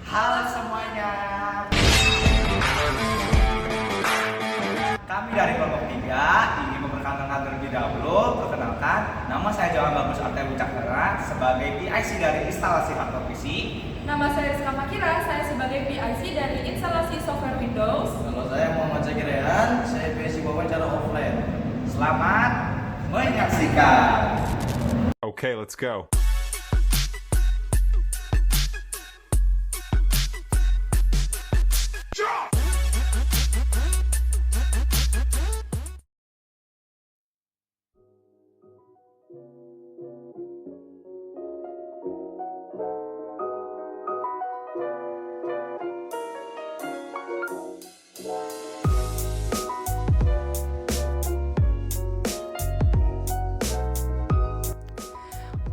Halo semuanya. Kami dari kelompok 3 ingin memperkenalkan terlebih dahulu. Perkenalkan, nama saya Johan Bagus Artewu Cakra sebagai PIC dari instalasi hardware PC. Nama saya Rizka Makira, saya sebagai PIC dari instalasi software Windows. Kalau saya Muhammad Zakir Rehan, saya PIC wawancara offline. Selamat menyaksikan. Okay, let's go.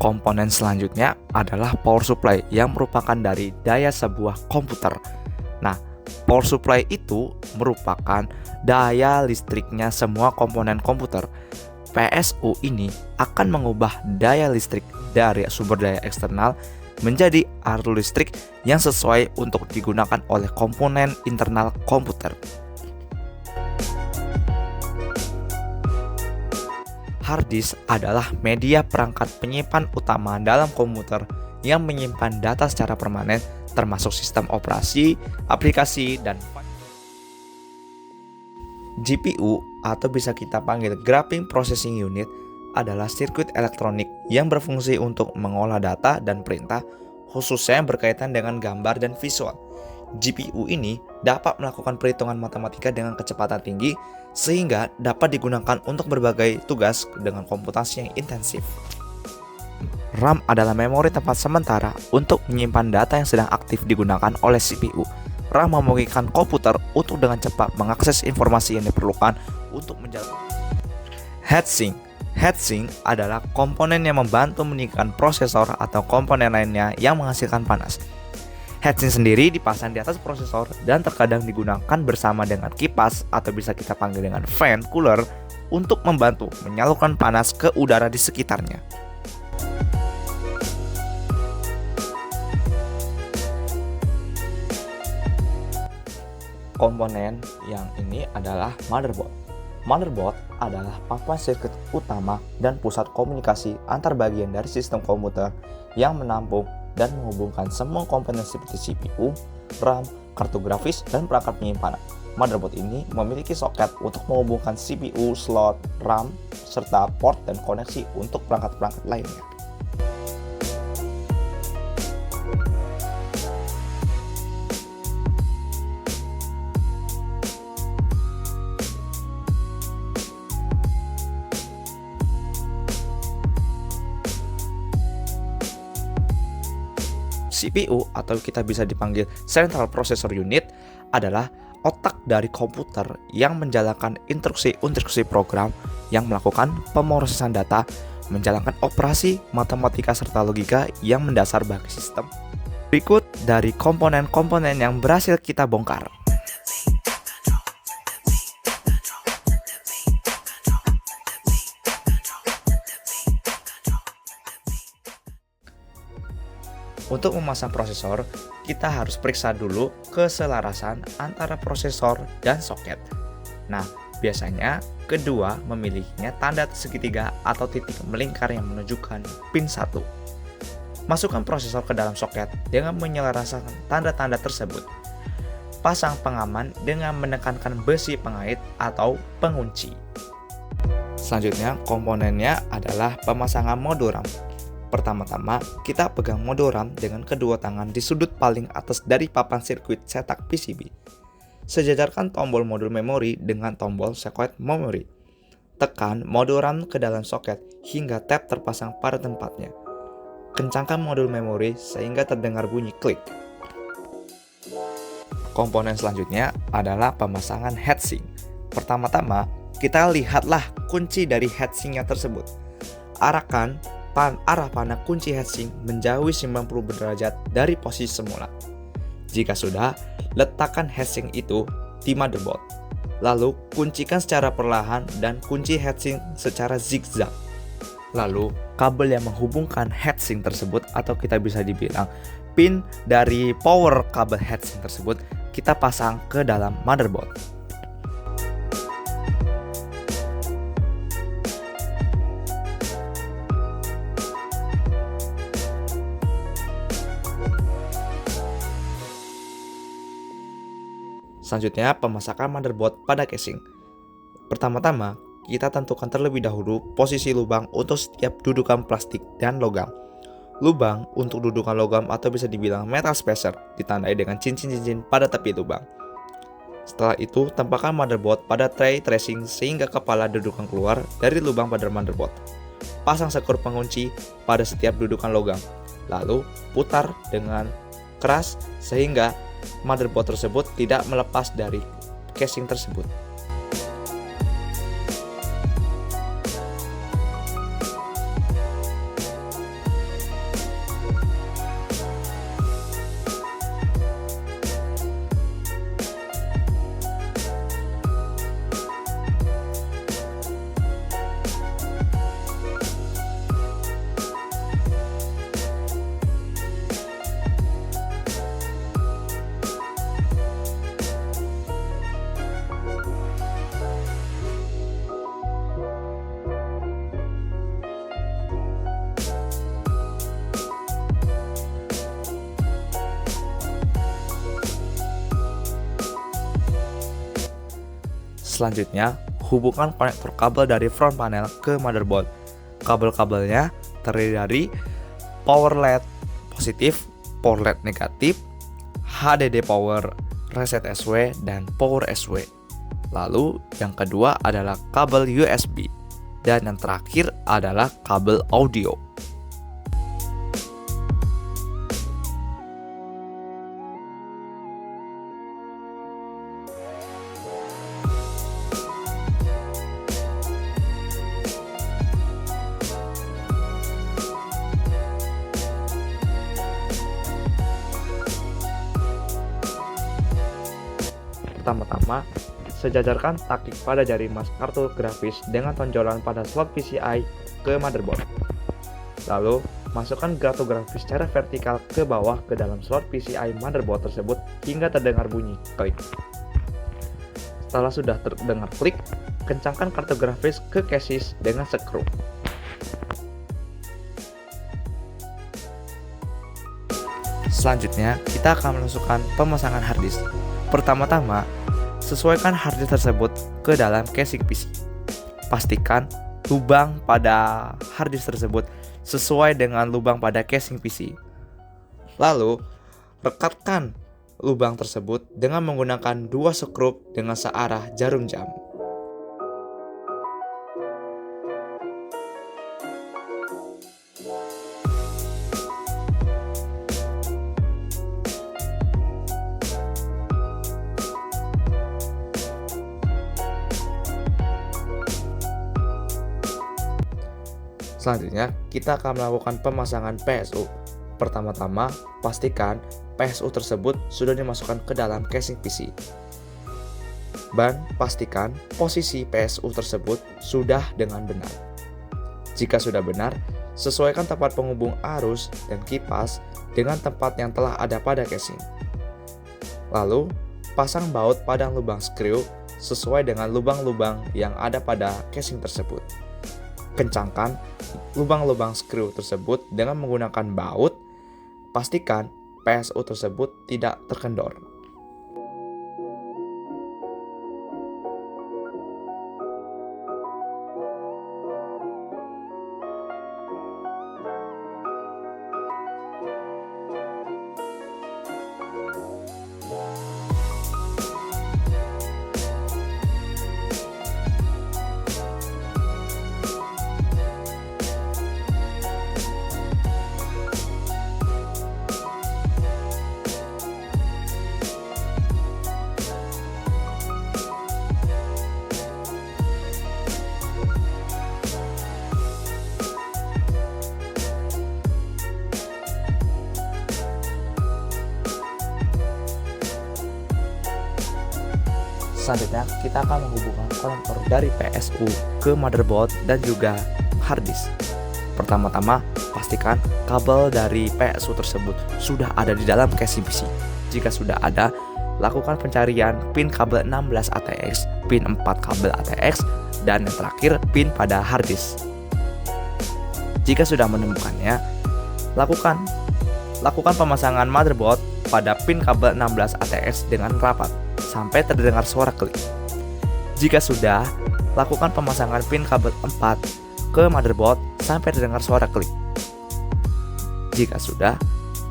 Komponen selanjutnya adalah power supply yang merupakan dari daya sebuah komputer. Nah, power supply itu merupakan daya listriknya semua komponen komputer. PSU ini akan mengubah daya listrik dari sumber daya eksternal menjadi arus listrik yang sesuai untuk digunakan oleh komponen internal komputer. Hard disk adalah media perangkat penyimpan utama dalam komputer yang menyimpan data secara permanen termasuk sistem operasi, aplikasi, dan GPU atau bisa kita panggil Graphic Processing Unit adalah sirkuit elektronik yang berfungsi untuk mengolah data dan perintah khususnya yang berkaitan dengan gambar dan visual. GPU ini dapat melakukan perhitungan matematika dengan kecepatan tinggi sehingga dapat digunakan untuk berbagai tugas dengan komputasi yang intensif. RAM adalah memori tempat sementara untuk menyimpan data yang sedang aktif digunakan oleh CPU. RAM memungkinkan komputer untuk dengan cepat mengakses informasi yang diperlukan untuk menjalankan. Heatsink. Heatsink adalah komponen yang membantu meningkatkan prosesor atau komponen lainnya yang menghasilkan panas. Heatsink sendiri dipasang di atas prosesor dan terkadang digunakan bersama dengan kipas atau bisa kita panggil dengan fan cooler untuk membantu menyalurkan panas ke udara di sekitarnya. Komponen yang ini adalah motherboard. Motherboard adalah papan sirkuit utama dan pusat komunikasi antar bagian dari sistem komputer yang menampung dan menghubungkan semua komponen seperti CPU, RAM, kartu grafis, dan perangkat penyimpanan. Motherboard ini memiliki soket untuk menghubungkan CPU, slot, RAM, serta port dan koneksi untuk perangkat-perangkat lainnya. CPU atau kita bisa dipanggil Central Processor Unit adalah otak dari komputer yang menjalankan instruksi program yang melakukan pemrosesan data, menjalankan operasi matematika serta logika yang mendasar bagi sistem. Berikut dari komponen-komponen yang berhasil kita bongkar. Untuk memasang prosesor, kita harus periksa dulu keselarasan antara prosesor dan soket. Nah, biasanya kedua memilikinya tanda segitiga atau titik melingkar yang menunjukkan pin 1. Masukkan prosesor ke dalam soket dengan menyelaraskan tanda-tanda tersebut. Pasang pengaman dengan menekankan besi pengait atau pengunci. Selanjutnya, komponennya adalah pemasangan modul RAM. Pertama-tama, kita pegang modul RAM dengan kedua tangan di sudut paling atas dari papan sirkuit cetak PCB. Sejajarkan tombol modul memori dengan tombol soket memori. Tekan modul RAM ke dalam soket hingga tab terpasang pada tempatnya. Kencangkan modul memori sehingga terdengar bunyi klik. Komponen selanjutnya adalah pemasangan heatsink. Pertama-tama, kita lihatlah kunci dari heatsinknya tersebut. Arahkan arah panah kunci heatsink menjauhi 90 derajat dari posisi semula. Jika sudah, letakkan heatsink itu di motherboard. Lalu, kuncikan secara perlahan dan kunci heatsink secara zigzag. Lalu, kabel yang menghubungkan heatsink tersebut atau kita bisa dibilang pin dari power kabel heatsink tersebut kita pasang ke dalam motherboard. Selanjutnya, pemasangan motherboard pada casing. Pertama-tama, kita tentukan terlebih dahulu posisi lubang untuk setiap dudukan plastik dan logam. Lubang untuk dudukan logam atau bisa dibilang metal spacer ditandai dengan cincin-cincin pada tepi lubang. Setelah itu, tempatkan motherboard pada tray tracing sehingga kepala dudukan keluar dari lubang pada motherboard. Pasang skru pengunci pada setiap dudukan logam. Lalu, putar dengan keras sehingga motherboard tersebut tidak melepas dari casing tersebut. Selanjutnya, hubungkan konektor kabel dari front panel ke motherboard. Kabel-kabelnya terdiri dari power LED positif, power LED negatif, HDD power, reset SW, dan power SW. Lalu, yang kedua adalah kabel USB. Dan yang terakhir adalah kabel audio. Pertama-tama, sejajarkan taktik pada jari mas kartu grafis dengan tonjolan pada slot PCI ke motherboard. Lalu, masukkan kartu grafis secara vertikal ke bawah ke dalam slot PCI motherboard tersebut hingga terdengar bunyi klik. Setelah sudah terdengar klik, kencangkan kartu grafis ke chassis dengan skru. Selanjutnya, kita akan memasukkan pemasangan harddisk. Pertama-tama, sesuaikan harddisk tersebut ke dalam casing PC. Pastikan lubang pada harddisk tersebut sesuai dengan lubang pada casing PC. Lalu, rekatkan lubang tersebut dengan menggunakan 2 skrup dengan searah jarum jam. Selanjutnya, kita akan melakukan pemasangan PSU. Pertama-tama, pastikan PSU tersebut sudah dimasukkan ke dalam casing PC. Dan pastikan posisi PSU tersebut sudah dengan benar. Jika sudah benar, sesuaikan tempat penghubung arus dan kipas dengan tempat yang telah ada pada casing. Lalu, pasang baut pada lubang skru sesuai dengan lubang-lubang yang ada pada casing tersebut. Kencangkan lubang-lubang skru tersebut dengan menggunakan baut. Pastikan PSU tersebut tidak terkendor. Selanjutnya, kita akan menghubungkan konektor dari PSU ke motherboard dan juga harddisk. Pertama-tama, pastikan kabel dari PSU tersebut sudah ada di dalam casing PC. Jika sudah ada, lakukan pencarian pin kabel 16 ATX, pin 4 kabel ATX, dan yang terakhir pin pada hard disk. Jika sudah menemukannya, lakukan pemasangan motherboard pada pin kabel 16 ATX dengan rapat sampai terdengar suara klik. Jika sudah, lakukan pemasangan pin kabel 4 ke motherboard sampai terdengar suara klik. Jika sudah,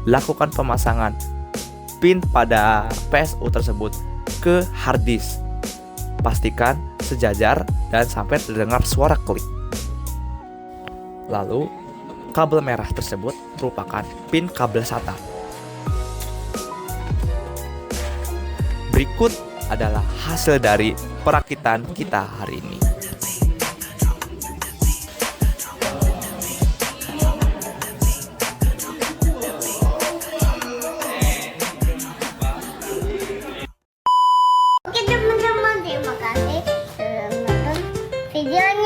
lakukan pemasangan pin pada PSU tersebut ke hard disk. Pastikan sejajar dan sampai terdengar suara klik. Lalu, kabel merah tersebut merupakan pin kabel SATA. Berikut adalah hasil dari perakitan kita hari ini. Oke teman-teman, terima kasih sudah menonton videonya.